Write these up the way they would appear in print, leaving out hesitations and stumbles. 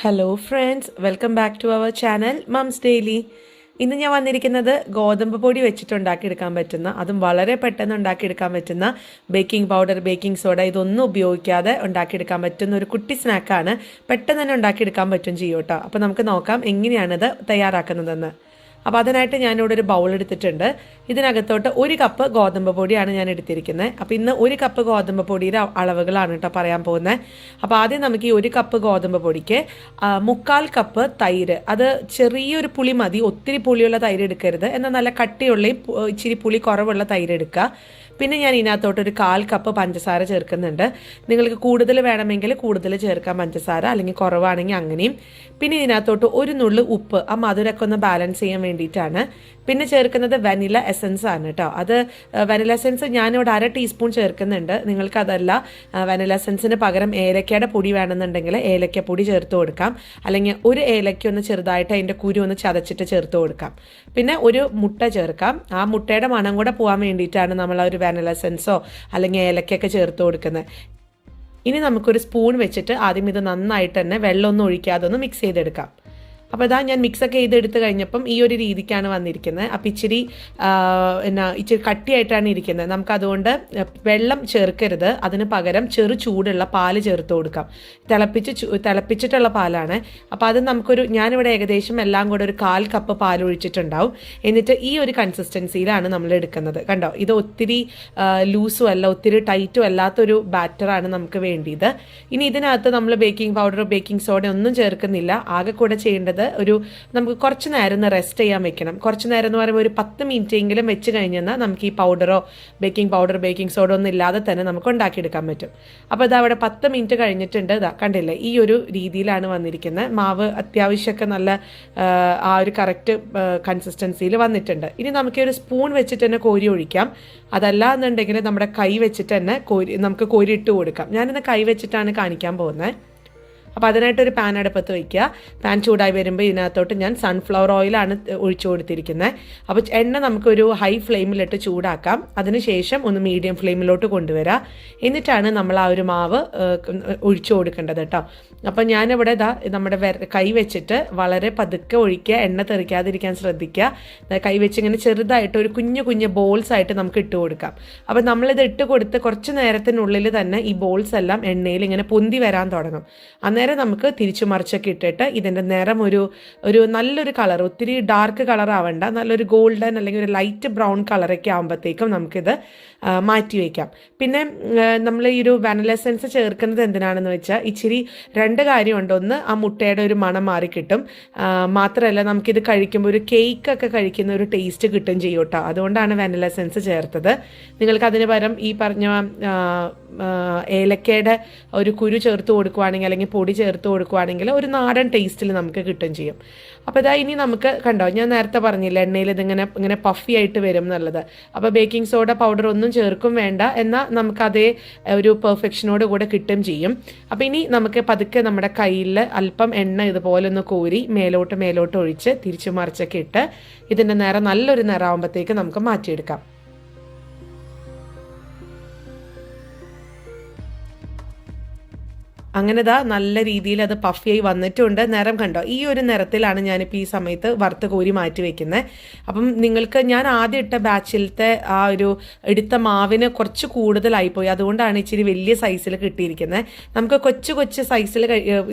Hello friends, welcome back to our channel moms daily. ഇന്ന് ഞാൻ വന്നിരിക്കുന്നത് ഗോതമ്പ് പൊടി വെച്ചിട്ട് ഉണ്ടാക്കിയെടുക്കാൻ പറ്റുന്ന, അതും വളരെ പെട്ടെന്ന് ഉണ്ടാക്കിയെടുക്കാൻ പറ്റുന്ന ബേക്കിംഗ് പൗഡർ, ബേക്കിംഗ് സോഡ ഇതൊന്നും ഉപയോഗിക്കാതെ ഉണ്ടാക്കിയെടുക്കാൻ പറ്റുന്ന ഒരു കുട്ടി സ്നാക്കാണ്. പെട്ടെന്ന് തന്നെ ഉണ്ടാക്കിയെടുക്കാൻ പറ്റും ചെയ്യും കേട്ടോ. അപ്പോൾ നമുക്ക് നോക്കാം എങ്ങനെയാണിത് തയ്യാറാക്കുന്നതെന്ന്. അപ്പോൾ അതിനായിട്ട് ഞാനിവിടെ ഒരു ബൗൾ എടുത്തിട്ടുണ്ട്. ഇതിനകത്തോട്ട് 1 കപ്പ് ഗോതമ്പ് പൊടിയാണ് ഞാൻ എടുത്തിരിക്കുന്നത്. അപ്പോൾ ഇന്ന് 1 കപ്പ് ഗോതമ്പ് പൊടിയുടെ അളവുകളാണ് കേട്ടോ പറയാൻ പോകുന്നത്. അപ്പോൾ ആദ്യം നമുക്ക് ഈ 1 കപ്പ് ഗോതമ്പ് പൊടിക്ക് 3/4 കപ്പ് തൈര്, അത് ചെറിയൊരു പുളി മതി, ഒത്തിരി പുളിയുള്ള തൈര് എടുക്കരുത്, എന്നാൽ നല്ല കട്ടിയുള്ള ഇച്ചിരി പുളി കുറവുള്ള തൈര് എടുക്കുക. പിന്നെ ഞാൻ ഇതിനകത്തോട്ട് ഒരു 1/4 കപ്പ് പഞ്ചസാര ചേർക്കുന്നുണ്ട്. നിങ്ങൾക്ക് കൂടുതൽ വേണമെങ്കിൽ കൂടുതൽ ചേർക്കാം പഞ്ചസാര, അല്ലെങ്കിൽ കുറവാണെങ്കിൽ അങ്ങനെയും. പിന്നെ ഇതിനകത്തോട്ട് ഒരു നുള്ളു ഉപ്പ്, ആ മധുരമൊക്കെ ഒന്ന് ബാലൻസ് ചെയ്യാൻ വേണ്ടിയിട്ടാണ്. പിന്നെ ചേർക്കുന്നത് വനില എസൻസ് ആണ് കേട്ടോ. അത് വനില എസൻസ് ഞാനിവിടെ 1/2 ടീസ്പൂൺ ചേർക്കുന്നുണ്ട്. നിങ്ങൾക്കതല്ല, വനില എസൻസിന് പകരം ഏലക്കയുടെ പൊടി വേണമെന്നുണ്ടെങ്കിൽ ഏലക്കപ്പൊടി ചേർത്ത് കൊടുക്കാം, അല്ലെങ്കിൽ ഒരു ഏലക്ക ഒന്ന് ചെറുതായിട്ട് അതിൻ്റെ കുരു ഒന്ന് ചതച്ചിട്ട് ചേർത്ത് കൊടുക്കാം. പിന്നെ ഒരു മുട്ട ചേർക്കാം. ആ മുട്ടയുടെ മണം കൂടെ പോകാൻ വേണ്ടിയിട്ടാണ് നമ്മൾ ഒരു വനില എസൻസോ അല്ലെങ്കിൽ ഏലക്കയൊക്കെ ചേർത്ത് കൊടുക്കുന്നത്. ഇനി നമുക്കൊരു സ്പൂൺ വെച്ചിട്ട് ആദ്യം ഇത് നന്നായിട്ട് തന്നെ വെള്ളമൊന്നും ഒഴിക്കാതെ ഒന്ന് മിക്സ് ചെയ്തെടുക്കാം. അപ്പോൾ ഇതാ ഞാൻ മിക്സൊക്കെ ചെയ്തെടുത്ത് കഴിഞ്ഞപ്പം ഈ ഒരു രീതിക്കാണ് വന്നിരിക്കുന്നത്. അപ്പം ഇച്ചിരി കട്ടിയായിട്ടാണ് ഇരിക്കുന്നത്. നമുക്കതുകൊണ്ട് വെള്ളം ചേർക്കരുത്, അതിന് പകരം ചെറു ചൂടുള്ള പാല് ചേർത്ത് കൊടുക്കാം. തിളപ്പിച്ചിട്ടുള്ള പാലാണ്. അപ്പോൾ അത് ഞാനിവിടെ ഏകദേശം എല്ലാം കൂടെ ഒരു 1/4 കപ്പ് പാൽ ഒഴിച്ചിട്ടുണ്ടാവും. എന്നിട്ട് ഈ ഒരു കൺസിസ്റ്റൻസിയിലാണ് നമ്മൾ എടുക്കുന്നത്. കണ്ടോ, ഇത് ഒത്തിരി ലൂസും അല്ല ഒത്തിരി ടൈറ്റും അല്ലാത്തൊരു ബാറ്ററാണ് നമുക്ക് വേണ്ടിയത്. ഇനി ഇതിനകത്ത് നമ്മൾ ബേക്കിംഗ് പൗഡർ, ബേക്കിംഗ് സോഡ ഒന്നും ചേർക്കുന്നില്ല. ആകെ കൂടെ ചെയ്യേണ്ടത് നമുക്ക് കുറച്ച് നേരം ഒന്ന് റെസ്റ്റ് ചെയ്യാൻ വെക്കണം. കുറച്ച് നേരം എന്ന് പറയുമ്പോൾ ഒരു 10 മിനിറ്റ് എങ്കിലും വെച്ച് കഴിഞ്ഞാൽ നമുക്ക് ഈ പൗഡറോ ബേക്കിംഗ് സോഡോ ഒന്നും ഇല്ലാതെ തന്നെ നമുക്ക് ഉണ്ടാക്കിയെടുക്കാൻ പറ്റും. അപ്പോൾ ഇത് അവിടെ 10 മിനിറ്റ് കഴിഞ്ഞിട്ടുണ്ട്. ഇതാ കണ്ടില്ലേ, ഈ ഒരു രീതിയിലാണ് വന്നിരിക്കുന്നത്. മാവ് അത്യാവശ്യമൊക്കെ നല്ല ആ ഒരു കറക്റ്റ് കൺസിസ്റ്റൻസിയിൽ വന്നിട്ടുണ്ട്. ഇനി നമുക്ക് ഒരു സ്പൂൺ വെച്ചിട്ട് തന്നെ കോരി ഒഴിക്കാം. അതല്ല എന്നുണ്ടെങ്കിൽ നമ്മുടെ കൈ വെച്ചിട്ട് തന്നെ നമുക്ക് കോരി ഇട്ട് കൊടുക്കാം. ഞാനിന്ന് കൈ വെച്ചിട്ടാണ് കാണിക്കാൻ പോകുന്നത്. അപ്പോൾ അതിനായിട്ടൊരു പാൻ അടുപ്പത്ത് വയ്ക്കുക. പാൻ ചൂടായി വരുമ്പോൾ ഇതിനകത്തോട്ട് ഞാൻ സൺഫ്ലവർ ഓയിലാണ് ഒഴിച്ചു കൊടുത്തിരിക്കുന്നത്. അപ്പോൾ എണ്ണ നമുക്കൊരു ഹൈ ഫ്ലെയിമിലിട്ട് ചൂടാക്കാം. അതിനുശേഷം ഒന്ന് മീഡിയം ഫ്ലെയിമിലോട്ട് കൊണ്ടുവരാം. എന്നിട്ടാണ് നമ്മൾ ആ ഒരു മാവ് ഒഴിച്ചു കൊടുക്കേണ്ടത് കേട്ടോ. അപ്പം ഞാനിവിടെ നമ്മുടെ കൈ വെച്ചിട്ട് വളരെ പതുക്കെ ഒഴിക്കുക, എണ്ണ തെറിക്കാതിരിക്കാൻ ശ്രദ്ധിക്കുക. കൈ വെച്ച് ഇങ്ങനെ ചെറുതായിട്ട് ഒരു കുഞ്ഞു ബോൾസ് ആയിട്ട് നമുക്ക് ഇട്ട് കൊടുക്കാം. അപ്പം നമ്മളിത് ഇട്ട് കൊടുത്ത് കുറച്ച് നേരത്തിനുള്ളിൽ തന്നെ ഈ ബോൾസ് എല്ലാം എണ്ണയിൽ ഇങ്ങനെ പൊന്തി വരാൻ തുടങ്ങും. അന്നേരം നമുക്ക് തിരിച്ചു മറിച്ചൊക്കെ ഇട്ടിട്ട് ഇതിൻ്റെ നിറം ഒരു നല്ലൊരു കളർ, ഒത്തിരി ഡാർക്ക് കളർ ആവണ്ട, നല്ലൊരു ഗോൾഡൻ അല്ലെങ്കിൽ ഒരു ലൈറ്റ് ബ്രൗൺ കളറൊക്കെ ആകുമ്പോഴത്തേക്കും നമുക്കിത് മാറ്റി വയ്ക്കാം. പിന്നെ നമ്മൾ ഈ ഒരു വാനില എസൻസ് ചേർക്കുന്നത് എന്തിനാണെന്ന് വെച്ചാൽ ഇച്ചിരി 2 കാര്യമുണ്ട്. ഒന്ന്, ആ മുട്ടയുടെ ഒരു മണം മാറിക്കിട്ടും. മാത്രമല്ല നമുക്കിത് കഴിക്കുമ്പോൾ ഒരു കേക്കൊക്കെ കഴിക്കുന്ന ഒരു ടേസ്റ്റ് കിട്ടും ചെയ്യും കേട്ടോ. അതുകൊണ്ടാണ് വാനില എസൻസ് ചേർത്തത്. നിങ്ങൾക്ക് അതിന് പകരം ഈ പറഞ്ഞ ഏലക്കയുടെ ഒരു കുരു ചേർത്ത് കൊടുക്കുകയാണെങ്കിൽ അല്ലെങ്കിൽ പൊടി ചേർത്ത് കൊടുക്കുകയാണെങ്കിൽ ഒരു നാടൻ ടേസ്റ്റിൽ നമുക്ക് കിട്ടും ചെയ്യും. അപ്പോൾ ഇതാ ഇനി നമുക്ക് കണ്ടോ, ഞാൻ നേരത്തെ പറഞ്ഞില്ല എണ്ണയിൽ ഇങ്ങനെ പഫി ആയിട്ട് വരും എന്നുള്ളത്. അപ്പോൾ ബേക്കിംഗ് സോഡ പൗഡർ ഒന്നും ചേർക്കും വേണ്ട, എന്നാൽ നമുക്കതേ ഒരു പെർഫെക്ഷനോട് കൂടെ കിട്ടും ചെയ്യും. അപ്പോൾ ഇനി നമുക്ക് പതുക്കെ നമ്മുടെ കയ്യിൽ അല്പം എണ്ണ ഇതുപോലെ ഒന്ന് കോരി മേലോട്ട് ഒഴിച്ച് തിരിച്ചു മറിച്ചൊക്കെ ഇട്ട് ഇതിൻ്റെ നിറം നല്ലൊരു നിറമാകുമ്പോഴത്തേക്ക് നമുക്ക് മാറ്റിയെടുക്കാം. അങ്ങനെ നല്ല രീതിയിൽ അത് പഫിയായി വന്നിട്ടുണ്ട്. നിറം കണ്ടോ, ഈ ഒരു നിറത്തിലാണ് ഞാനിപ്പോൾ ഈ സമയത്ത് വറുത്ത് കോരി മാറ്റി വെക്കുന്നത്. അപ്പം നിങ്ങൾക്ക് ഞാൻ ആദ്യം ഇട്ട ബാച്ചിലത്തെ ആ ഒരു എടുത്ത മാവിന് കുറച്ച് കൂടുതലായിപ്പോയി, അതുകൊണ്ടാണ് ഇച്ചിരി വലിയ സൈസിൽ കിട്ടിയിരിക്കുന്നത്. നമുക്ക് കൊച്ചു സൈസിൽ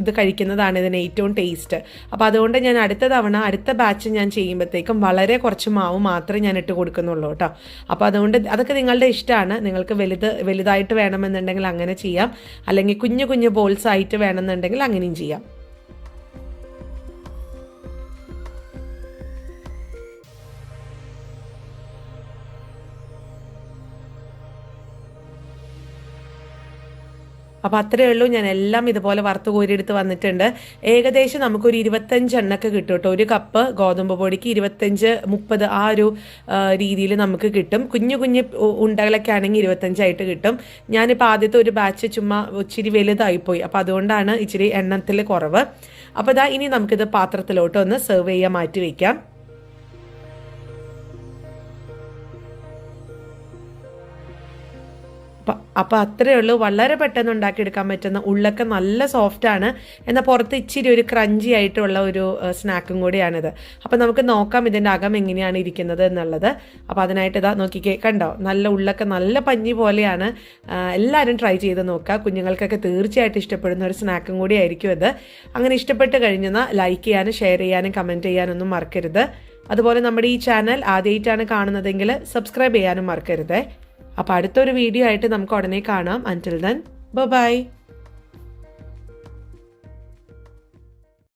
ഇത് കഴിക്കുന്നതാണ് ഇതിന് ഏറ്റവും ടേസ്റ്റ്. അപ്പോൾ അതുകൊണ്ട് ഞാൻ അടുത്ത ബാച്ച് ഞാൻ ചെയ്യുമ്പോഴത്തേക്കും വളരെ കുറച്ച് മാവ് മാത്രമേ ഞാൻ ഇട്ട് കൊടുക്കുന്നുള്ളൂ കേട്ടോ. അപ്പോൾ അതുകൊണ്ട് അതൊക്കെ നിങ്ങളുടെ ഇഷ്ടമാണ്. നിങ്ങൾക്ക് വലുതായിട്ട് വേണമെന്നുണ്ടെങ്കിൽ അങ്ങനെ ചെയ്യാം, അല്ലെങ്കിൽ കുഞ്ഞു ബോൾസ് ആയിട്ട് വേണമെന്നുണ്ടെങ്കിൽ അങ്ങനെയും ചെയ്യാം. അപ്പോൾ അത്രയേ ഉള്ളൂ. ഞാൻ എല്ലാം ഇതുപോലെ വറുത്ത് കോരിയെടുത്ത് വന്നിട്ടുണ്ട്. ഏകദേശം നമുക്കൊരു 25 എണ്ണൊക്കെ കിട്ടും കേട്ടോ. 1 കപ്പ് ഗോതമ്പ് പൊടിക്ക് 25-30 ആ ഒരു രീതിയിൽ നമുക്ക് കിട്ടും. കുഞ്ഞു ഉണ്ടകളൊക്കെ ആണെങ്കിൽ 25 ആയിട്ട് കിട്ടും. ഞാനിപ്പോൾ ആദ്യത്തെ ഒരു ബാച്ച് ചുമ്മാ ഇച്ചിരി വലുതായിപ്പോയി, അപ്പോൾ അതുകൊണ്ടാണ് ഇച്ചിരി എണ്ണത്തിൽ കുറവ്. അപ്പോൾ ഇനി നമുക്കിത് പാത്രത്തിലോട്ട് ഒന്ന് സെർവ് ചെയ്യാൻ മാറ്റി വയ്ക്കാം. അപ്പോൾ അത്രയേ ഉള്ളൂ. വളരെ പെട്ടെന്ന് ഉണ്ടാക്കിയെടുക്കാൻ പറ്റുന്ന, ഉള്ളൊക്കെ നല്ല സോഫ്റ്റാണ്, എന്നാൽ പുറത്ത് ഇച്ചിരി ഒരു ക്രഞ്ചി ആയിട്ടുള്ള ഒരു സ്നാക്കും കൂടിയാണിത്. അപ്പോൾ നമുക്ക് നോക്കാം ഇതിൻ്റെ അകം എങ്ങനെയാണ് ഇരിക്കുന്നത് എന്നുള്ളത്. അപ്പോൾ അതിനായിട്ട് ഇതാ നോക്കിക്കേ, കണ്ടോ, നല്ല ഉള്ളൊക്കെ നല്ല പഞ്ഞി പോലെയാണ്. എല്ലാവരും ട്രൈ ചെയ്ത് നോക്കുക. കുഞ്ഞുങ്ങൾക്കൊക്കെ തീർച്ചയായിട്ടും ഇഷ്ടപ്പെടുന്ന ഒരു സ്നാക്കും കൂടി ആയിരിക്കും ഇത്. അങ്ങനെ ഇഷ്ടപ്പെട്ട് കഴിഞ്ഞാൽ ലൈക്ക് ചെയ്യാനും ഷെയർ ചെയ്യാനും കമൻറ്റ് ചെയ്യാനൊന്നും മറക്കരുത്. അതുപോലെ നമ്മുടെ ഈ ചാനൽ ആദ്യമായിട്ടാണ് കാണുന്നതെങ്കിൽ സബ്സ്ക്രൈബ് ചെയ്യാനും മറക്കരുത്. അപ്പോൾ അടുത്തൊരു വീഡിയോ ആയിട്ട് നമുക്ക് ഉടനെ കാണാം. അൻറ്റിൽ ദെൻ ബൈ.